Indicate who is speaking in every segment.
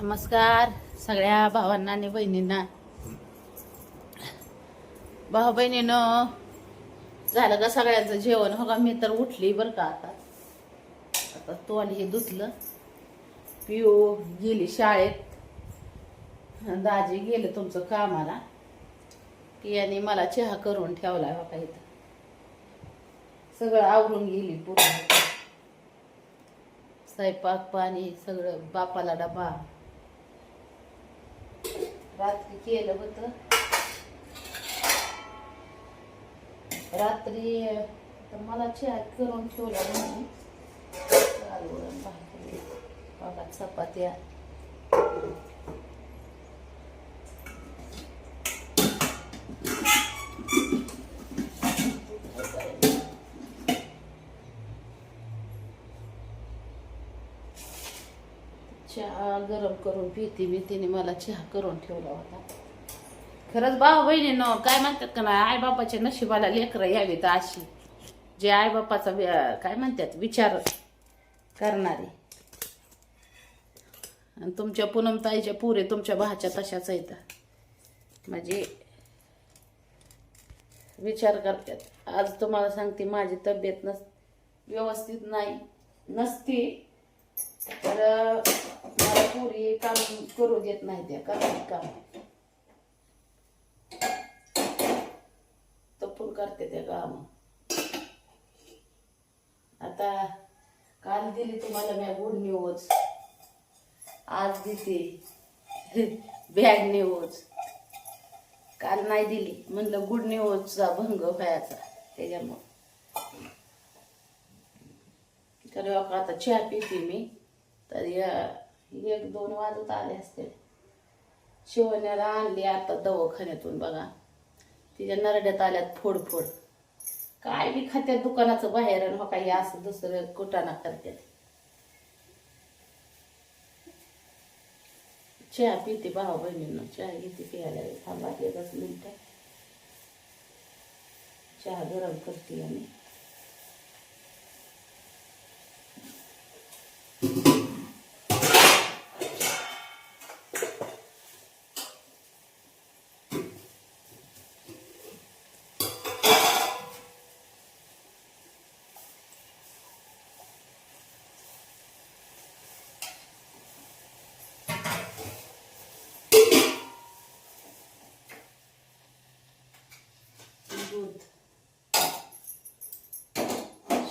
Speaker 1: नमस्कार सगळ्या भावांना आणि बहिणींना. भाऊ बहिणीनं झालं का सगळ्यांचं जेवण? हो का, मी तर उठली बरं का. आता आता तोंड हे धुतलं. पिऊ गेली शाळेत, दाजी गेले तुमचं कामाला. पियाने मला चहा करून ठेवला. हो का, इथं सगळं आवरून गेली पूर्ण. स्वयंपाक पाणी सगळं, बापाला डबा रात्री केलं होतं. रात्री तर मला चहा करून ठेवला म्हणून वरण भाकरी बघा, चपात्या. चहा गरम करून पिते मी. तिने मला चहा करून ठेवला होता. खरंच भाऊ बहिणीनं काय म्हणतात का ना, आई बापाच्या नशिबाला लेकरं यावीत अशी, जे आई बापाचा काय म्हणतात विचार करणारे. आणि तुमच्या पूनमताईच्या पुरे तुमच्या भाच्या तशाच आहेत, म्हणजे विचार करतात. आज तुम्हाला सांगते, माझी तब्येत व्यवस्थित नसती तर मला पुरी काम करू देत नाही, त्या करतात काम तपून करते त्या काम. आता काल दिली तुम्हाला मी गुड न्यूज, आज देते बॅड न्यूज. काल नाही दिली म्हणलं गुड न्यूजचा भंग व्हायचा, त्याच्यामुळे तर आता चहा पिते मी. तर 1-2 वाजत आले असते. शिवण्याला आणली आता दवाखान्यातून बघा. तिच्या नरड्यात आल्यात फोड. काय बी खात्यात दुकानाचं बाहेर, आणि हो काही असं दुसरं कुटाणा करतात. चहा पिते भाऊ बहिणींना. चहा घेते प्यायला. थांबा 1 मिनिट, चहा गरम करते आणि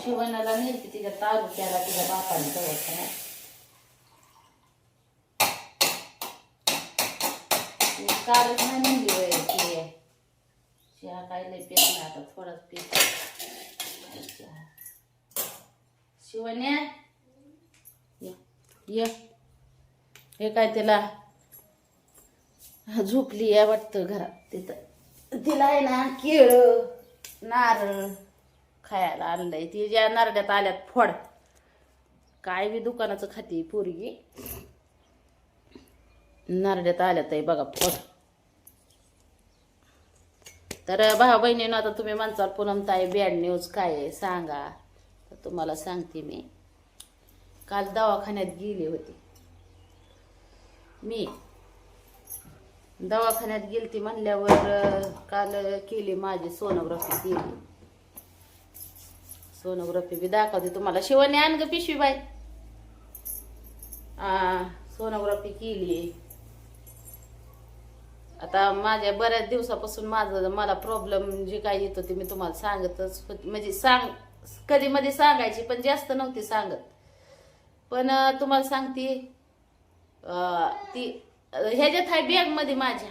Speaker 1: शिवण्याला नेलती तिच्या तालुक्याला, तिच्या बापाने दवाखान्यात. कालच नाही म्हणली वय की चहा काय लय पेत नाही, आता थोडाच पेत. शिवण्या ये, हे काय तिला झोपली आहे वाटतं घरात. तिथं तिला आहे ना केळ नारळ खायला आणलंय. ती ज्या नारड्यात आल्यात फोड, काय बी दुकानाचं खाती पोरगी. नारड्यात आल्यात आहे बघा फोड. तर भाऊ बहिणीनं आता तुम्ही म्हणसाल पूनमताई बॅड न्यूज काय आहे सांगा. तर तुम्हाला सांगते मी. काल दवाखान्यात गेली होती मी. दवाखान्यात गेलती म्हणल्यावर काल केली माझी सोनोग्राफी केली. सोनोग्राफी बी दाखवते तुम्हाला. शिवणी आण ग पिशवी बाई. सोनोग्राफी केली. आता माझ्या बऱ्याच दिवसापासून मला प्रॉब्लेम जे काही येतो ते मी तुम्हाला सांगतच, म्हणजे कधी मध्ये सांगायची पण जास्त नव्हती सांगत. पण तुम्हाला सांगते, ती ह्याच्यात आहे बॅग मध्ये माझ्या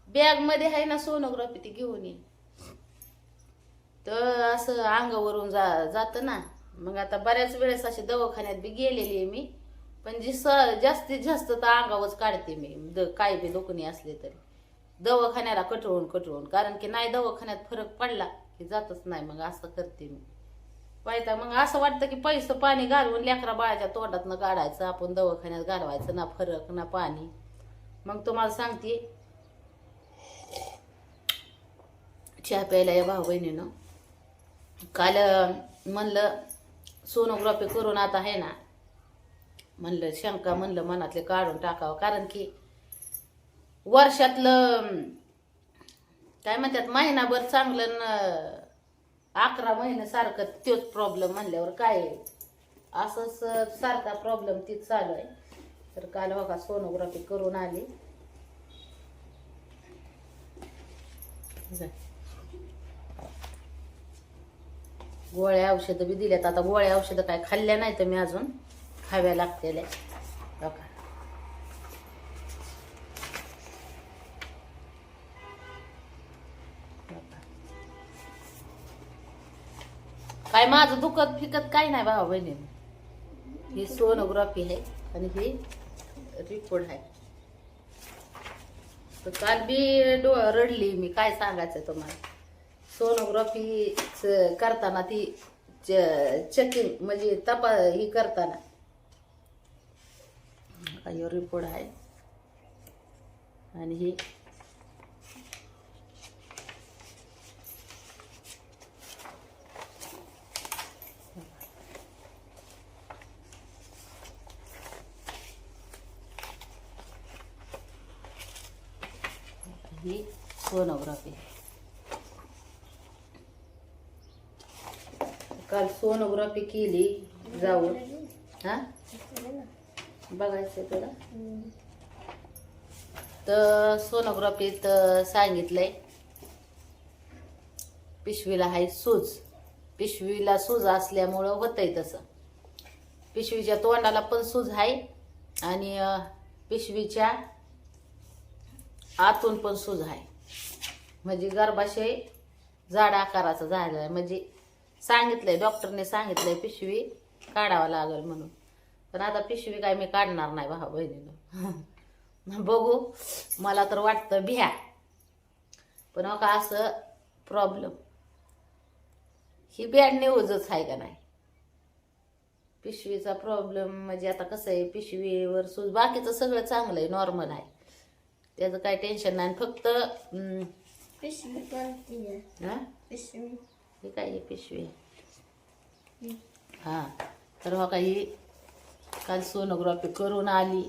Speaker 1: बॅग मध्ये आहे ना सोनोग्राफी, ती घेऊन ये. तर असं अंगावरून जात ना. मग आता बऱ्याच वेळेस अशी दवाखान्यात बी गेलेली आहे मी, पण जास्तीत जास्त तर अंगावरच काढते मी. काय बी दुखणी असले तरी दवाखान्याला कटळून, कारण की नाही दवाखान्यात फरक पडला की जातच नाही. मग असं करते मी. पाहिजे मग असं वाटतं की पैसे पाणी घालवून लेकरा बाळाच्या तोंडातनं काढायचं, आपण दवाखान्यात घालवायचं ना फरक ना पाणी. मग तुम्हाला सांगते, चहा प्यायला या भाऊ बहिणीनं. काल म्हणलं सोनोग्राफी करून आता आहे ना म्हणलं शंका म्हणलं मनातले काढून टाकावं, कारण की वर्षातलं काय म्हणतात महिनाभर चांगलं 11 महिने सारखं तोच प्रॉब्लेम म्हणल्यावर काय असंच सारखा प्रॉब्लेम तीच चालू आहे. तर काल बघा सोनोग्राफी करून आली. गोळ्या औषधं बी दिल्यात. आता गोळ्या औषधं काय खाल्ल्या नाही तर मी अजून खाव्या लागतेल्या बघा. काय माझं दुखत फिकत काय नाही भावा बहिणी. ही सोनोग्राफी आहे आणि ही रिपोर्ट आहे. तर काल बी रडली मी, काय सांगायचं तुम्हाला. सोनोग्राफी करताना ती चेकिंग म्हणजे ही करताना काही रिपोर्ट आहे आणि ही सोनोग्राफी. काल सोनोग्राफी केली जाऊन. हा बघायचं तुला. तर सोनोग्राफीत सांगितलंय पिशवीला आहे सूज. पिशवीला सूज असल्यामुळं होतंय तसं. पिशवीच्या तोंडाला पण सूज आहे आणि पिशवीच्या आतून पण सूज आहे. म्हणजे गर्भाशय जाड आकाराचं झालं आहे. म्हणजे सांगितलंय, डॉक्टरने सांगितलंय पिशवी काढावं लागेल म्हणून. पण आता पिशवी काय मी काढणार नाही भावा बहिणीनं. बघू, मला तर वाटतं भ्या. पण का असं प्रॉब्लेम ही बॅड न्यूजच आहे का नाही. पिशवीचा प्रॉब्लेम म्हणजे आता कसं आहे, पिशवीवर सूज, बाकीचं सगळं चांगलं आहे, नॉर्मल आहे, त्याचं काय टेन्शन नाही. फक्त
Speaker 2: पिशवी
Speaker 1: हे काय पिशवी हा. तर हो काही काल सोनोग्राफी करून आली.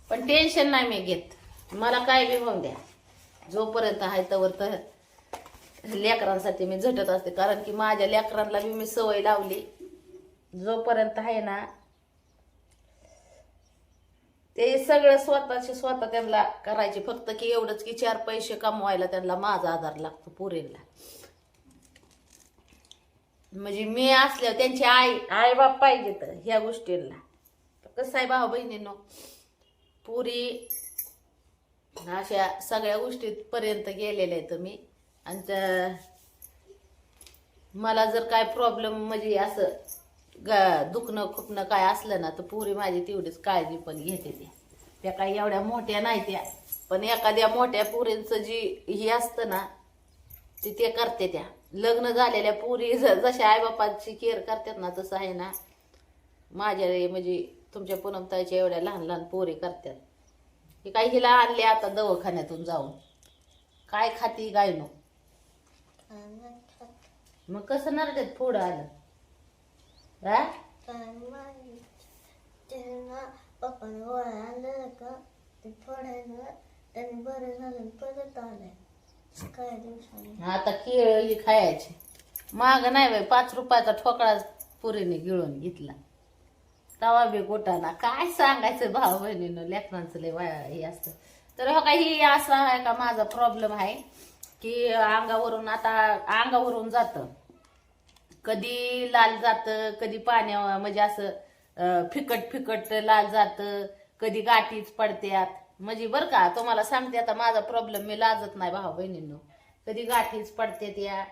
Speaker 1: पण टेन्शन नाही मी घेत. मला काय बी होऊन द्या, जोपर्यंत आहे तोवर तर लेकरांसाठी मी झटत असते. कारण की माझ्या लेकरांना बी मी सवय लावली, जोपर्यंत आहे ना ते सगळं स्वतः त्यांना करायचे. फक्त की एवढंच की 4 पैसे कमवायला त्यांना माझा आधार लागतो पोरींना. म्हणजे मी असल्यावर त्यांची आई बाप पाहिजे तर ह्या गोष्टींना. कसं आहे भाऊ बहिणींनो, पुरी अशा सगळ्या गोष्टीपर्यंत गेलेल्या आहेत मी. आणि मला जर काय प्रॉब्लेम म्हणजे असं दुखणं खुपणं काय असलं ना, तर पुरी माझी तेवढीच काळजी पण घेते. त्या काही एवढ्या मोठ्या नाही त्या, पण एखाद्या मोठ्या पुरींचं जी ही असतं ना ते करते. त्या लग्न झालेल्या पुरी जशा आईबापाची केअर करतात ना, तसं आहे ना माझ्या म्हणजे तुमच्या पूनमताईच्या एवढ्या लहान लहान पोरी करतात. हे काही हिला आणले आता दवाखान्यातून जाऊन, काय खाती काय नो. मग कसं नरड्यात पुढं आलं हा.
Speaker 2: पप्पाने गोळ्या आणलं का ते फोडायला, त्याने बरं झालं परत आलंय काही दिवसांनी.
Speaker 1: आता केळ ही खायची माग नाही बाई. 5 रुपयाचा ठोकळा पुरीने गिळून घेतला, तवा बी गोटाना. काय सांगायचं भाऊ बहिणीनं, लेकरांचं लय हे असतं. तर हो काही असं आहे का माझा प्रॉब्लेम आहे की अंगावरून आता अंगावरून जातं. कधी लाल जातं, कधी पाण्या म्हणजे असं फिकट लाल जातं, कधी गाठीच पडत्यात. म्हणजे बरं का तुम्हाला सांगते, आता माझा प्रॉब्लेम मी लाजत नाही भाऊ बहिणींनो. कधी गाठीच पडते त्या,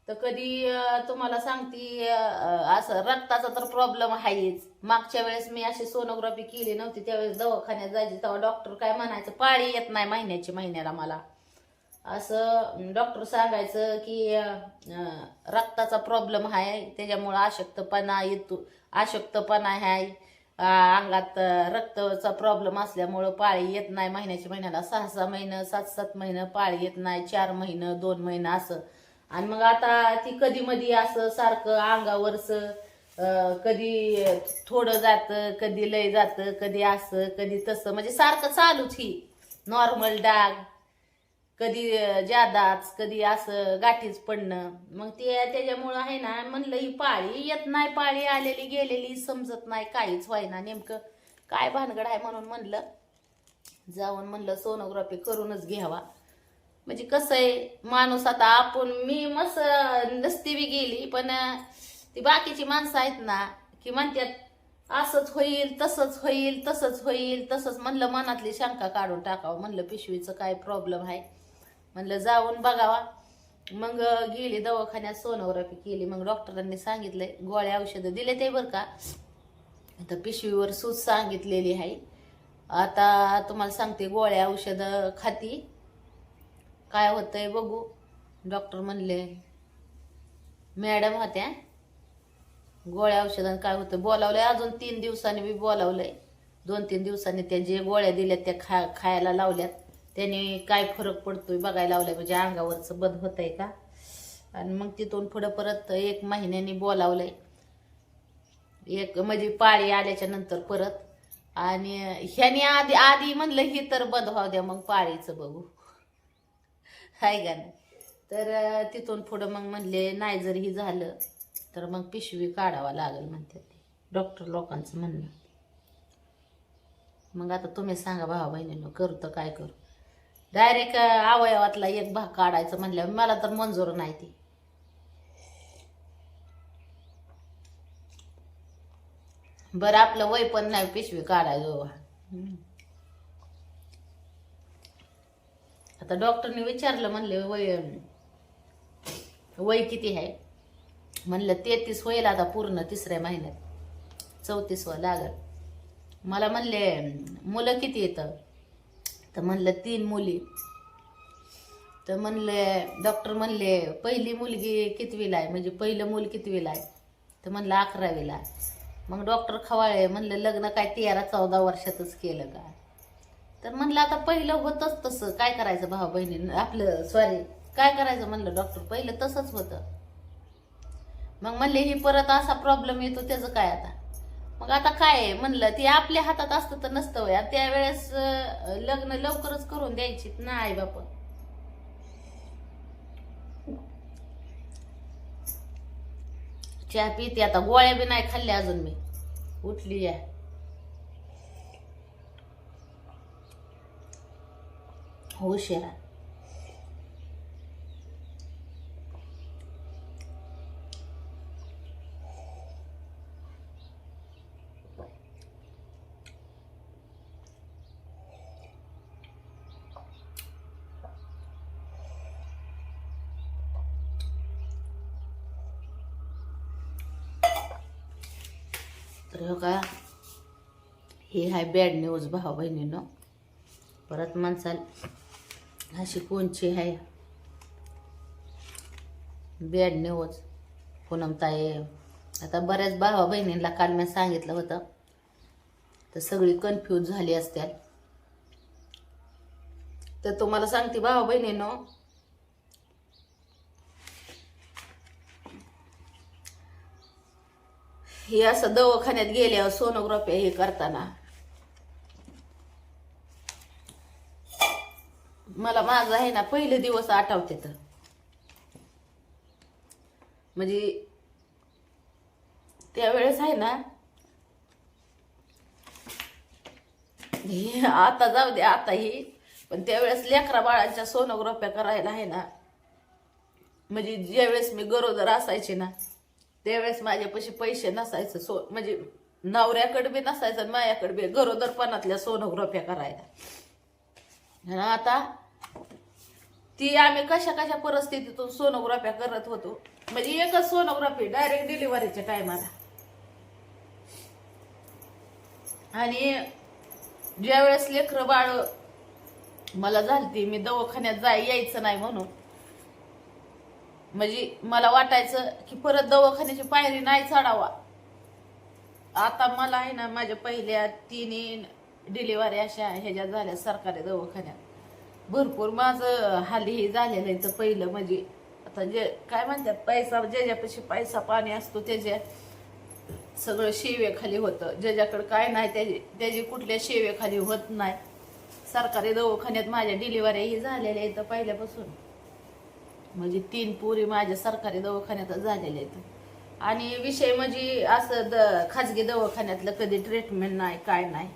Speaker 1: तर कधी तुम्हाला सांगते असं रक्ताचा तर प्रॉब्लेम आहेच. मागच्या वेळेस मी अशी सोनोग्राफी केली नव्हती, त्यावेळेस दवाखान्यात जायची, तेव्हा डॉक्टर काय म्हणायचं, पाळी येत नाही महिन्याला मला. असं डॉक्टर सांगायचं की रक्ताचा प्रॉब्लेम आहे, त्याच्यामुळं अशक्तपणा येतो, अशक्तपणा आहे अंगात, रक्ताचा प्रॉब्लेम असल्यामुळं पाळी येत नाही महिन्याला. 6 महिने 7 महिने पाळी येत नाही, 4 महिने 2 महिने असं. आणि मग आता ती कधी मधी असं सारखं अंगावरच कधी थोडं जातं, कधी लय जातं, कधी असं कधी तसं, म्हणजे सारखं चालूच ही नॉर्मल डाग, कधी जादाच, कधी असं गाठीच पडणं. मग ते त्याच्यामुळं आहे ना, म्हणलं ही पाळी येत नाही, पाळी आलेली गेलेली समजत नाही, काहीच व्हायना, नेमकं काय भानगड आहे म्हणून म्हणलं जाऊन म्हणलं सोनोग्राफी करूनच घ्यावा. म्हणजे कसं आहे माणूस आता आपण मी मस्त नसती बी गेली, पण ती बाकीची माणसं आहेत ना की म्हणतात असंच होईल तसंच होईल तसंच होईल तसंच. म्हणलं मनातली शंका काढून टाकावं, म्हणलं पिशवीचं काय प्रॉब्लेम आहे, म्हणलं जाऊन बघावा. मग गेली दवाखान्यात, सोनोग्राफी केली. मग डॉक्टरांनी सांगितलंय, गोळ्या औषधं दिले ते बरं का. आता पिशवीवर सूज सांगितलेली आहे. आता तुम्हाला सांगते, गोळ्या औषधं खाती, काय होतंय बघू. डॉक्टर म्हणले, मॅडम होत्या, गोळ्या औषधांना काय होतं बोलावलंय, अजून 3 दिवसांनी बी बोलावलंय. 2-3 दिवसांनी त्या जे गोळ्या दिल्यात त्या खायला लावल्यात, त्याने काय फरक पडतोय बघायला लावलाय, म्हणजे अंगावरचं बंद होतंय का. आणि मग तिथून पुढं परत 1 महिन्यानी बोलावलंय, एक म्हणजे पाळी आल्याच्या नंतर परत. आणि ह्याने आधी म्हणलं ही तर बंद व्हावं द्या, मग पाळीचं बघू, हाय का नाही. तर तिथून पुढं मग म्हणले नाही जर ही झालं तर मग पिशवी काढावा लागेल म्हणते ते डॉक्टर लोकांचं म्हणणं. मग आता तुम्ही सांगा भावा बहिणीनं, करू तर काय करू. डायरेक्ट अवयवातला एक भाग काढायचं म्हणल्यावर मला तर मंजूर नाही ती. बरं आपलं वय पण नाही पिशवी काढायचं. आता डॉक्टरने विचारलं, म्हणले वय किती आहे, म्हणलं 33 होईल आता पूर्ण 3ऱ्या महिन्यात, 34वं लागल. मला म्हणले मुलं किती येतं, तर म्हणलं 3 मुली. तर म्हणले डॉक्टर म्हणले पहिली मुलगी कितवीला आहे, म्हणजे पहिलं मूल कितवीला आहे, तर म्हणलं 11वीला. मग डॉक्टर खवाळे, म्हणलं लग्न काय 13-14 वर्षातच केलं का. तर म्हणलं आता पहिलं होतच तसं, काय करायचं भाऊ बहिणी आपलं, सॉरी काय करायचं म्हणलं डॉक्टर, पहिलं तसंच होतं. मग म्हणले ही परत असा प्रॉब्लेम येतो त्याचं काय आता. मग आता काय म्हणलं, ते आपल्या हातात असतं तर नसतं वय. त्यावेळेस लग्न लवकरच करून द्यायची ना आई बाप. चहा पिते आता, गोळ्या बी नाही खाल्ल्या अजून मी, उठली या. हुशार. तर हो का, हे आहे बॅड न्यूज भाऊ बहिणीनं. परत माणसाला अशी कोणची आहे बॅड न्यूज. पूनमताई आता बऱ्याच भावा बहिणींना काल मी सांगितलं होतं, तर सगळी कन्फ्यूज झाली असत्याल. तर तुम्हाला सांगते भावा बहिणीनं, हे असं दवाखान्यात गेल्यावर सोनोग्राफी हे करताना मला माझं आहे ना पहिले दिवस आठवते. तर म्हणजे त्यावेळेस आहे ना, आता जाऊ दे आता ही, पण त्यावेळेस लेकरा बाळांच्या सोनोग्राफ्या करायला आहे ना, म्हणजे ज्यावेळेस मी गरोदर असायचे ना त्यावेळेस माझ्यापाशी पैसे नसायचं, म्हणजे नवऱ्याकडे बी नसायचं आणि माझ्याकडे बी, गरोदरपणातल्या सोनोग्राफ्या करायला. आणि आता ती आम्ही कशा कशा परिस्थितीतून सोनोग्राफ्या करत होतो. म्हणजे एकच सोनोग्राफी डायरेक्ट डिलिव्हरीच्या टायमाला. आणि ज्यावेळेस लेकरं बाळ मला झालती, मी दवाखान्यात यायचं नाही म्हणून, म्हणजे मला वाटायचं की परत दवाखान्याची पायरी नाही चढावा. आता मला आहे ना, माझ्या पहिल्या 3 डिलिव्हरी अशा ह्याच्यात झाल्या सरकारी दवाखान्यात. भरपूर माझं हाली झालेलं आहे. तर पहिलं म्हणजे आता जे काय म्हणतात, पैसा ज्याच्यापाशी पैसा पाणी असतो त्याच्या सगळं शेवेखाली होतं. ज्याच्याकडे काय नाही त्याची कुठल्या शेवेखाली होत नाही. सरकारी दवाखान्यात माझ्या डिलिव्हरी ही झालेल्या आहेत पहिल्यापासून. म्हणजे 3 पोरी माझ्या सरकारी दवाखान्यातच झालेल्या आहेत. आणि विषय म्हणजे असं खाजगी दवाखान्यातलं कधी ट्रीटमेंट नाही, काय नाही.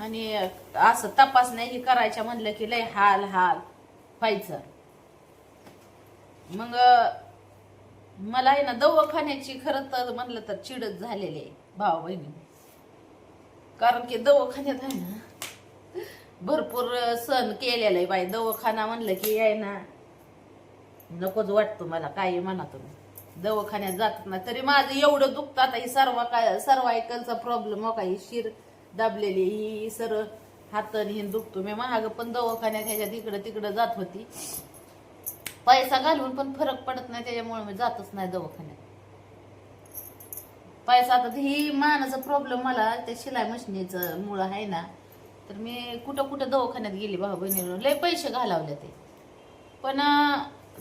Speaker 1: आणि असं तपासण्या ही करायच्या म्हणलं की लय हाल व्हायचं. मग मला आहे ना दवाखान्याची खरं तर म्हणलं तर चिडच झालेली आहे भाऊ बहिणी. कारण की दवाखान्यात आहे ना भरपूर सण केलेला आहे बाई. दवाखाना म्हणलं की आहे ना नकोच वाटतो मला. काही म्हणा तुम्ही, दवाखान्यात जात ना तरी माझं एवढं दुखतं. आता ही सर्वायकलचा प्रॉब्लेम हो, काही शिर दाबलेली ही सर हातन ही दुखतो. मी महाग पण दवाखान्यात ह्याच्या तिकडं जात होती. पैसा घालून पण फरक पडत नाही, त्याच्यामुळे मी जातच नाही दवाखान्यात. पैसा आता ही मानाचा प्रॉब्लेम मला त्या शिलाई मशिनीचं मुळे आहे ना, तर मी कुठं दवाखान्यात गेली भाऊ बहिणीला, लय पैसे घालावले ते. पण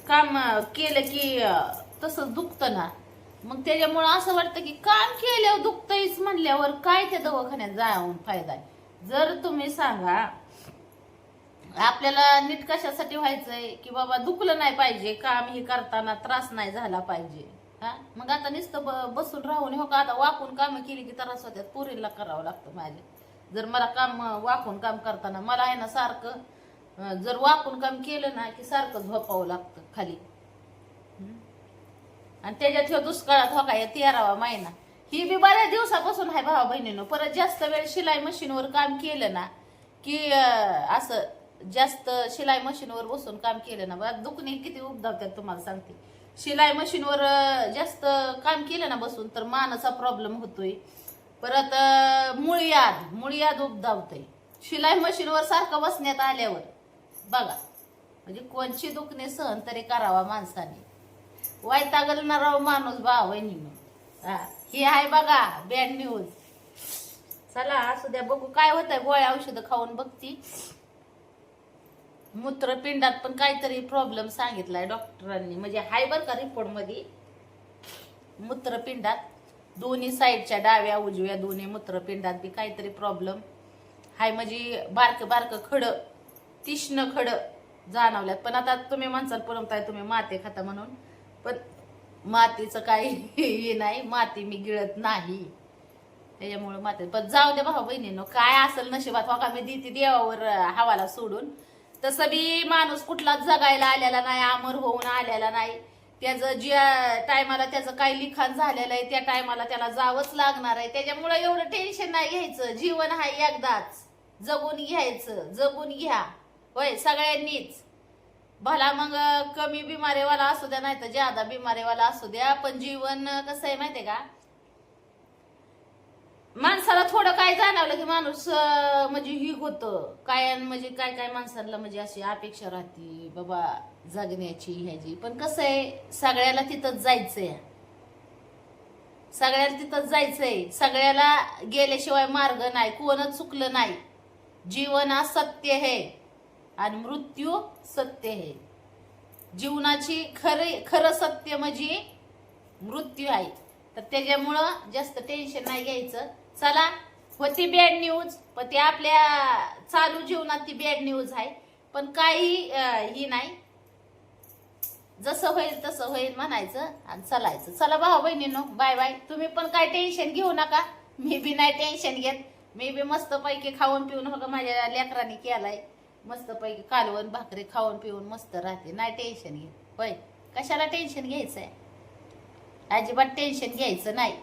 Speaker 1: काम केलं की तसंच दुखतं ना. मग त्याच्यामुळं असं वाटतं की काम केल्यावर दुखतंच म्हणल्यावर काय त्या दवाखान्यात जाऊन फायदा आहे. जर तुम्ही सांगा आपल्याला नीट कशासाठी व्हायचंय की बाबा दुखलं नाही पाहिजे, काम ही करताना त्रास नाही झाला पाहिजे. हा मग आता नुसतं बसून राहून हो का, आता वाकून काम केली की त्रास होत्यात. पोरीला करावं लागतं माझ्या. जर मला काम वाकून काम करताना मला आहे ना सारखं जर वाकून काम केलं ना की सारखं झोपावं लागतं खाली. आणि त्याच्यात ह्यो दुष्काळात हो काय 13वा महिना ही बी बऱ्याच दिवसापासून आहे भावा बहिणीनं. परत जास्त वेळ शिलाई मशीनवर काम केलं ना की असं जास्त शिलाई मशीनवर बसून काम केलं ना बघ दुखणे किती उबदावतात तुम्हाला सांगते. शिलाई मशीनवर जास्त काम केलं ना बसून तर मानाचा प्रॉब्लेम होतोय. परत मुळ्याद उबदावतंय शिलाई मशीनवर सारखं बसण्यात आल्यावर. बघा म्हणजे कोणची दुखणे सहन तरी करावा माणसाने. वैतागल ना राव माणूस भाव बहिणीनं. ही आहे बघा बॅड न्यूज. चला असू द्या, बघू काय होतंय. गोळ्या औषधं खाऊन बघती. मूत्रपिंडात पण काहीतरी प्रॉब्लेम सांगितलाय डॉक्टरांनी. म्हणजे हाय बर का रिपोर्ट मध्ये मूत्रपिंडात दोन्ही साईडच्या डाव्या उजव्या दोन्ही मूत्रपिंडात बी काहीतरी प्रॉब्लेम हाय. म्हणजे बारक खड तीक्ष्ण खड जाणवल्यात. पण आता तुम्ही माणसाला परमताय तुम्ही माती खाता म्हणून, पण मातीचं काही हे नाही. माती मी गिळत नाही त्याच्यामुळे माती. पण जाऊ दे भाऊ बहिणीनो, काय असेल नशिबात हो का मी देते देवावर हवाला सोडून. तसं बी माणूस कुठलाच जगायला आलेला नाही, अमर होऊन आलेला नाही. त्याचं ज्या टायमाला त्याचं काही लिखाण झालेलं आहे त्या टायमाला त्याला जावंच लागणार आहे. त्याच्यामुळे एवढं टेन्शन नाही घ्यायचं. जीवन हा एकदाच, जगून घ्यायचं. जगून घ्या होय सगळ्यांनीच. भला मग कमी बिमारीवाला असू द्या नाही तर ज्यादा बिमारीवाला असू द्या, पण जीवन कसं आहे माहितीये का, माणसाला थोडं काय जाणवलं की माणूस म्हणजे ही होतं काय. म्हणजे काय माणसाला म्हणजे अशी अपेक्षा राहते बाबा जगण्याची ह्याची. पण कसं आहे सगळ्याला तिथंच जायचंय. सगळ्याला तिथंच जायचंय. सगळ्याला गेल्याशिवाय मार्ग नाही. कोणच चुकलं नाही. जीवन हा सत्य है आणि मृत्यू सत्य है. जीवनाची खरं सत्य म्हणजे मृत्यू आहे. तर त्याच्यामुळं जास्त टेन्शन नाही घ्यायचं. चला होती बॅड न्यूज, पण ती आपल्या चालू जीवनात ती बॅड न्यूज आहे. पण काही ही नाही, जसं होईल तसं होईल म्हणायचं आणि चालायचं. चला भाऊ बहिणींनो बाय बाय. तुम्ही पण काय टेन्शन घेऊ नका. मी बी नाही टेन्शन घेत. मी बी मस्त पैकी खाऊन पिऊन हो का माझ्या लेकरांनी केलाय. मस्त पैकी कालवण भाकरी खाऊन पिऊन मस्त राहते. नाही टेन्शन घेत होय. कशाला टेन्शन घ्यायचंय, अजिबात टेन्शन घ्यायचं नाही.